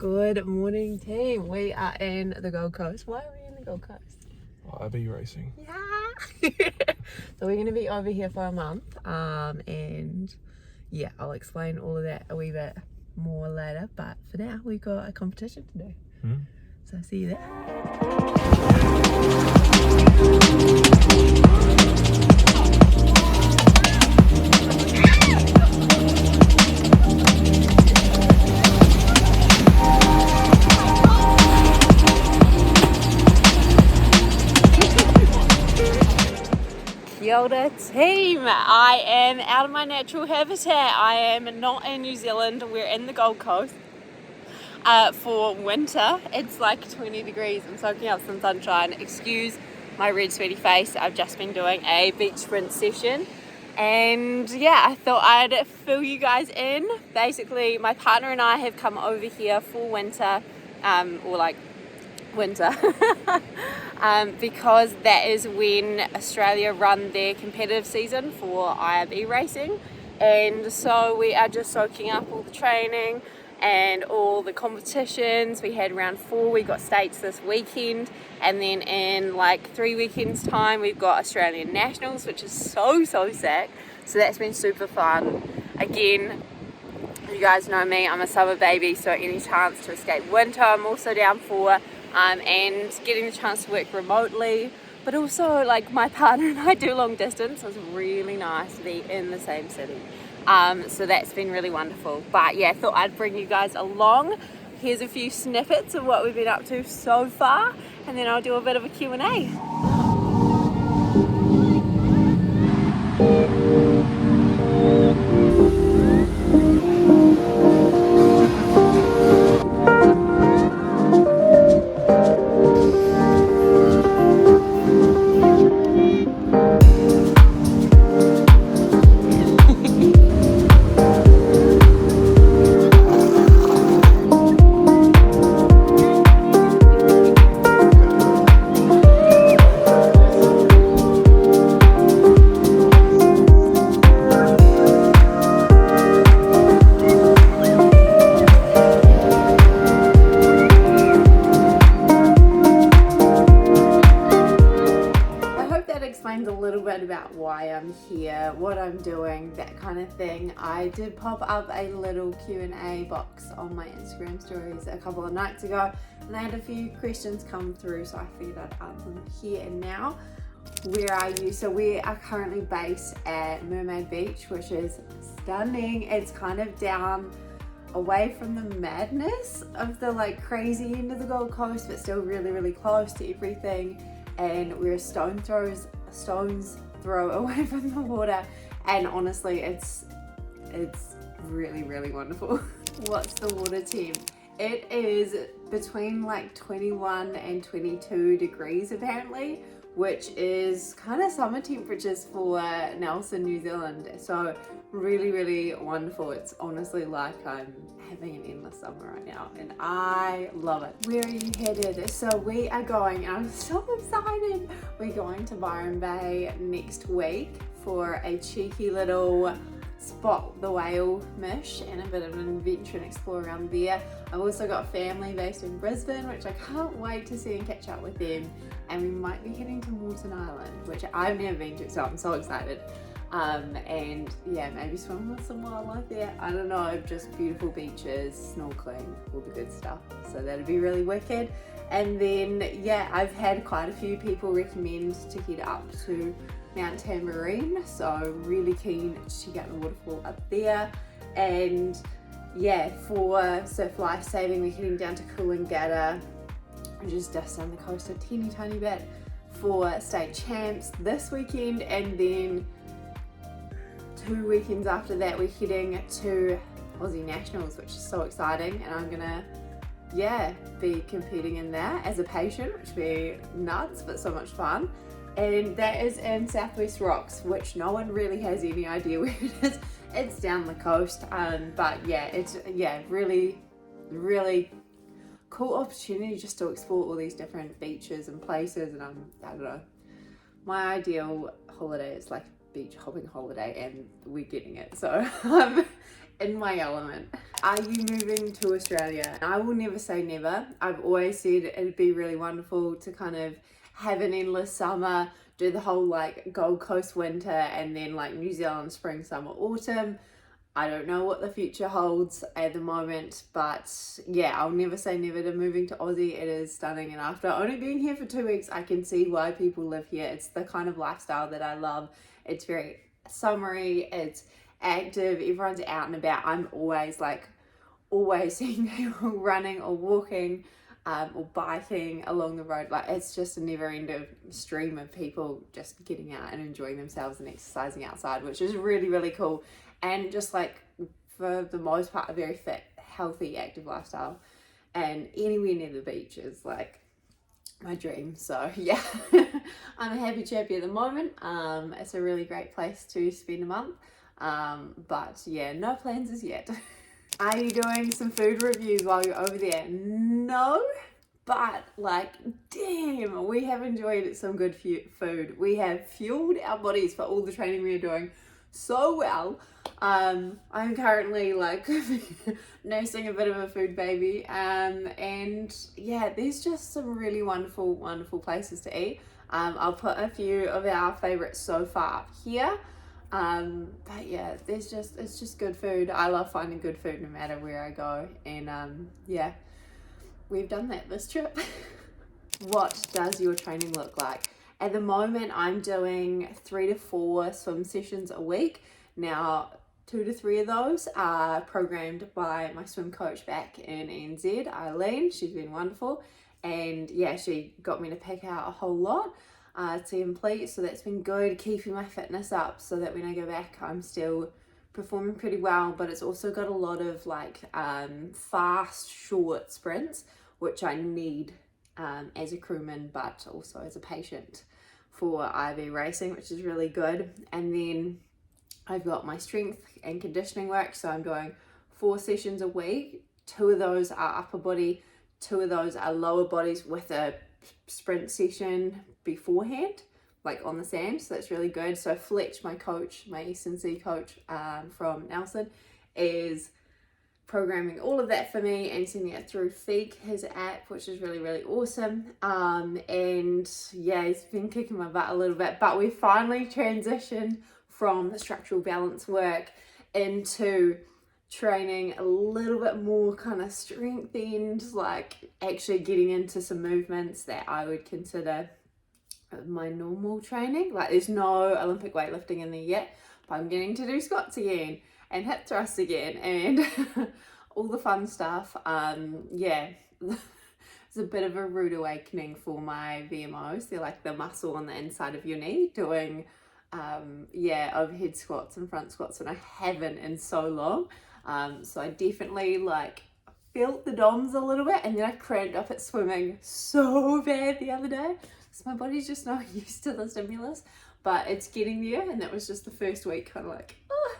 Good morning, team. We are in the Gold Coast. Why are we in the Gold Coast? Irbracing. Yeah. So we're going to be over here for a month. And yeah, I'll explain all of that a wee bit more later. But for now, we've got a competition to do. So see you there. Kia ora team, I am out of my natural habitat. I am not in New Zealand, we're in the Gold Coast for winter. It's like 20 degrees, I'm soaking up some sunshine. Excuse my red sweaty face, I've just been doing a beach sprint session. And yeah, I thought I'd fill you guys in. Basically, my partner and I have come over here for winter, or like winter because that is when Australia run their competitive season for irbracing, and so we are just soaking up all the training and all the competitions. We had round 4, we got states this weekend, and then in like 3 weekends time we've got Australian Nationals, which is so sick. So that's been super fun. Again, you guys know me, I'm a summer baby, so any chance to escape winter I'm also down for. And getting the chance to work remotely, but also like my partner and I do long distance, so it's really nice to be in the same city. So that's been really wonderful. But yeah, I thought I'd bring you guys along. Here's a few snippets of what we've been up to so far, and then I'll do a bit of a Q&A. Explains a little bit about why I'm here, what I'm doing, that kind of thing. I did pop up a little Q&A box on my Instagram stories a couple of nights ago, and I had a few questions come through, so I figured I'd answer them here and now. Where are you? So we are currently based at Mermaid Beach, which is stunning. It's kind of down away from the madness of the like crazy end of the Gold Coast, but still really close to everything. And we're a stone's throw away from the water, and honestly it's really wonderful. What's the water temp? It is between like 21 and 22 degrees apparently, which is kind of summer temperatures for Nelson, New Zealand. So really wonderful. It's honestly like I'm having an endless summer right now, and I love it. Where are you headed? So we are going, and I'm so excited, we're going to Byron Bay next week for a cheeky little spot the whale mish and a bit of an adventure and explore around there. I've also got family based in Brisbane, which I can't wait to see and catch up with them, and we might be heading to Moreton Island, which I've never been to, so I'm so excited. And yeah, maybe swim with some wildlife there, I don't know, just beautiful beaches, snorkeling, all the good stuff, so that'd be really wicked. And then yeah, I've had quite a few people recommend to head up to Mount Tambourine, so really keen to check out the waterfall up there. And yeah, for surf lifesaving we're heading down to Coolangatta, which is just down the coast a tiny bit, for state champs this weekend, and then 2 weekends after that we're heading to Aussie Nationals, which is so exciting, and I'm gonna be competing in that as a patient, which will be nuts but so much fun. And that is in Southwest Rocks, which no one really has any idea where it is. It's down the coast, but yeah, it's really cool opportunity just to explore all these different beaches and places. And I don't know, my ideal holiday is like beach hopping holiday, and we're getting it, so I'm in my element. Are you moving to Australia? I will never say never. I've always said it'd be really wonderful to kind of have an endless summer, do the whole like Gold Coast winter, and then like New Zealand spring, summer, autumn. I don't know what the future holds at the moment, but yeah, I'll never say never to moving to Aussie. It is stunning, and after only being here for 2 weeks, I can see why people live here. It's the kind of lifestyle that I love. It's very summery, it's active, everyone's out and about. I'm always seeing people running or walking or biking along the road. Like, it's just a never-ending stream of people just getting out and enjoying themselves and exercising outside, which is really, really cool. And just like, for the most part, a very fit, healthy, active lifestyle. And anywhere near the beach is like my dream. So yeah, I'm a happy chappy at the moment. It's a really great place to spend a month. But yeah, no plans as yet. Are you doing some food reviews while you're over there? No, but like, damn, we have enjoyed some good food. We have fueled our bodies for all the training we are doing so well. I'm currently like nursing a bit of a food baby, and yeah, there's just some really wonderful places to eat. I'll put a few of our favorites so far up here. But yeah, it's just good food. I love finding good food no matter where I go, and yeah, we've done that this trip. What does your training look like? At the moment, I'm doing 3 to 4 swim sessions a week. Now, 2 to 3 of those are programmed by my swim coach back in NZ, Eileen. She's been wonderful, and yeah, she got me to pick out a whole lot to complete, so that's been good, keeping my fitness up so that when I go back I'm still performing pretty well. But it's also got a lot of like fast short sprints, which I need as a crewman but also as a patient for irbracing, which is really good. And then I've got my strength and conditioning work, so I'm doing 4 sessions a week. 2 of those are upper body, 2 of those are lower bodies with a sprint session beforehand, like on the sand, so that's really good. So Fletch, my coach, my S&C coach from Nelson, is programming all of that for me and sending it through Feek, his app, which is really, really awesome. And yeah, he's been kicking my butt a little bit, but we finally transitioned from the structural balance work into training a little bit more kind of strength end, like actually getting into some movements that I would consider my normal training. Like, there's no Olympic weightlifting in there yet, but I'm getting to do squats again and hip thrusts again and all the fun stuff. Yeah, it's a bit of a rude awakening for my VMOs. They're like the muscle on the inside of your knee, doing yeah, overhead squats and front squats, and I haven't in so long. So I definitely like felt the DOMs a little bit, and then I cramped up at swimming so bad the other day. So my body's just not used to the stimulus, but it's getting there, and that was just the first week, kind of like, oh.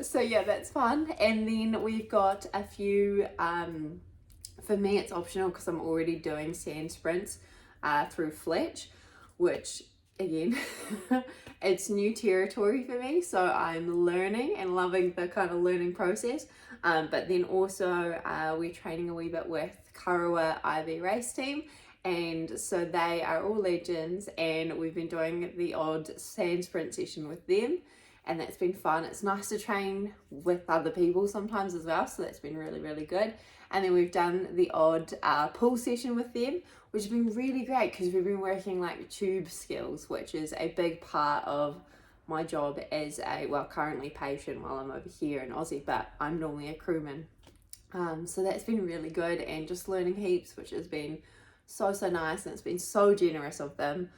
So yeah, that's fun. And then we've got a few, for me it's optional because I'm already doing sand sprints through Fletch, which again, it's new territory for me, so I'm learning and loving the kind of learning process. But then also we're training a wee bit with Karawa IV race team, and so they are all legends, and we've been doing the odd sand sprint session with them, and that's been fun. It's nice to train with other people sometimes as well, so that's been really, really good. And then we've done the odd pool session with them, which has been really great because we've been working like tube skills, which is a big part of my job as a, well, currently patient while I'm over here in Aussie, but I'm normally a crewman. So that's been really good, and just learning heaps, which has been so nice, and it's been so generous of them.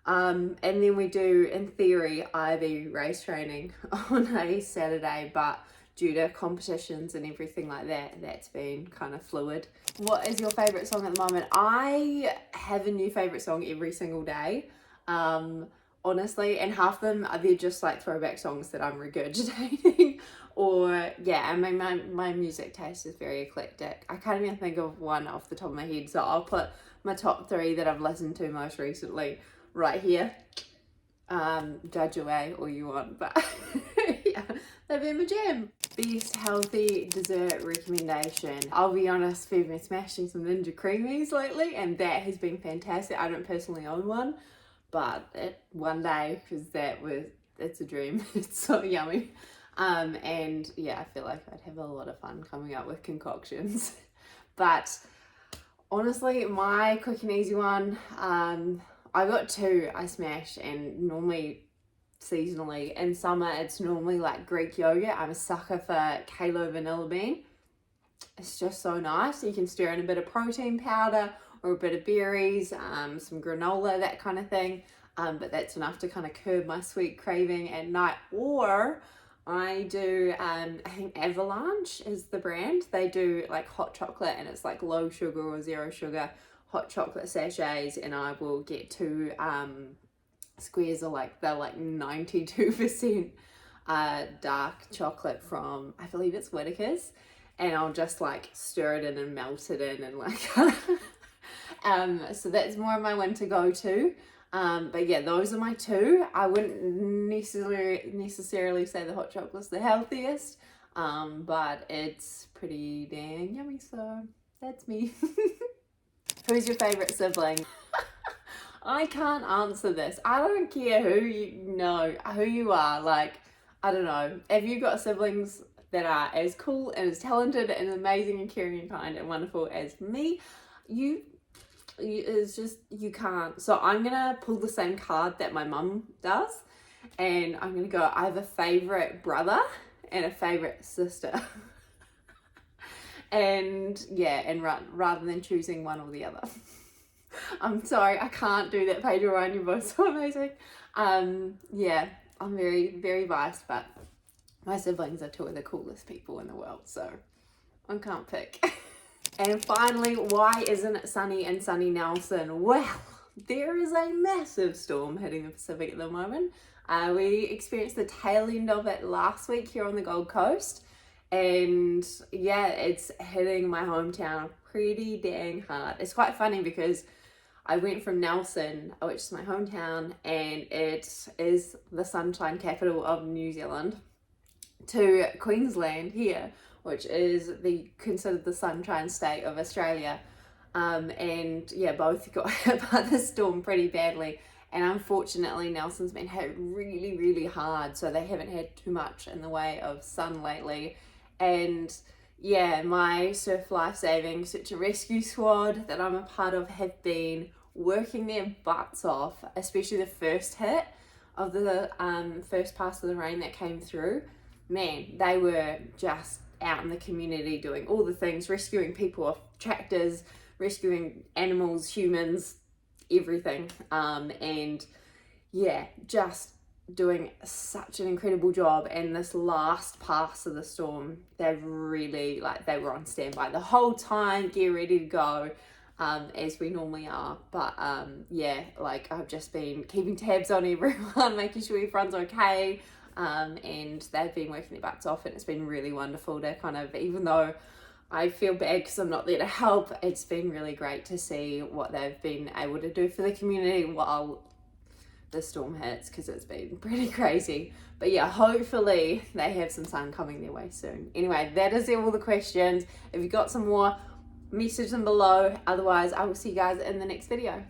And then we do, in theory, IV race training on a Saturday, but due to competitions and everything like that, that's been kind of fluid. What is your favourite song at the moment? I have a new favourite song every single day, honestly, and half of them they're just like throwback songs that I'm regurgitating. Or yeah, I mean, my music taste is very eclectic. I can't even think of one off the top of my head, so I'll put my top 3 that I've listened to most recently right here. Judge away all you want, but yeah, They've been my jam. Best healthy dessert recommendation. I'll be honest, we've been smashing some Ninja Creamies lately, and that has been fantastic. I don't personally own one, but one day, because it's a dream. It's so yummy. And yeah, I feel like I'd have a lot of fun coming up with concoctions. But honestly, my quick and easy one, I got two I smash, and normally seasonally in summer it's normally like Greek yogurt. I'm a sucker for Kalo vanilla bean. It's just so nice. You can stir in a bit of protein powder or a bit of berries, some granola, that kind of thing, but that's enough to kind of curb my sweet craving at night. Or I do, I think Avalanche is the brand. They do like hot chocolate, and it's like low sugar or zero sugar hot chocolate sachets, and I will get two squares are like, they're like 92% dark chocolate from, I believe it's Whitaker's, and I'll just like stir it in and melt it in and like so that's more of my one to go to. But yeah, those are my two. I wouldn't necessarily say the hot chocolate's the healthiest, but it's pretty dang yummy, so that's me. Who's your favorite sibling? I can't answer this. I don't care who you are. Like, I don't know. Have you got siblings that are as cool and as talented and amazing and caring and kind and wonderful as me? It's just, you can't. So I'm gonna pull the same card that my mum does, and I'm gonna go, I have a favorite brother and a favorite sister. And yeah, and rather than choosing one or the other. I'm sorry, I can't do that, Pedro, Ryan, you're both so amazing. Yeah, I'm very, very biased, but my siblings are two of the coolest people in the world, so I can't pick. And finally, why isn't it sunny in sunny Nelson? Well, there is a massive storm hitting the Pacific at the moment. We experienced the tail end of it last week here on the Gold Coast, and yeah, it's hitting my hometown pretty dang hard. It's quite funny because I went from Nelson, which is my hometown, and it is the sunshine capital of New Zealand, to Queensland here, which is considered the sunshine state of Australia. And yeah, both got hit by the storm pretty badly. And unfortunately, Nelson's been hit really, really hard, so they haven't had too much in the way of sun lately. And yeah, my surf lifesaving search and rescue squad that I'm a part of have been working their butts off, especially the first hit of the first pass of the rain that came through. Man, they were just out in the community doing all the things, rescuing people off tractors, rescuing animals, humans, everything. And yeah, just doing such an incredible job. And this last pass of the storm, they've really, like, they were on standby the whole time, get ready to go, as we normally are. But yeah, like, I've just been keeping tabs on everyone, making sure everyone's okay. And they've been working their butts off, and it's been really wonderful to kind of, even though I feel bad because I'm not there to help, it's been really great to see what they've been able to do for the community while the storm hits, because it's been pretty crazy. But yeah, hopefully they have some sun coming their way soon. Anyway, that is all the questions. If you've got some more, message them below. Otherwise, I will see you guys in the next video.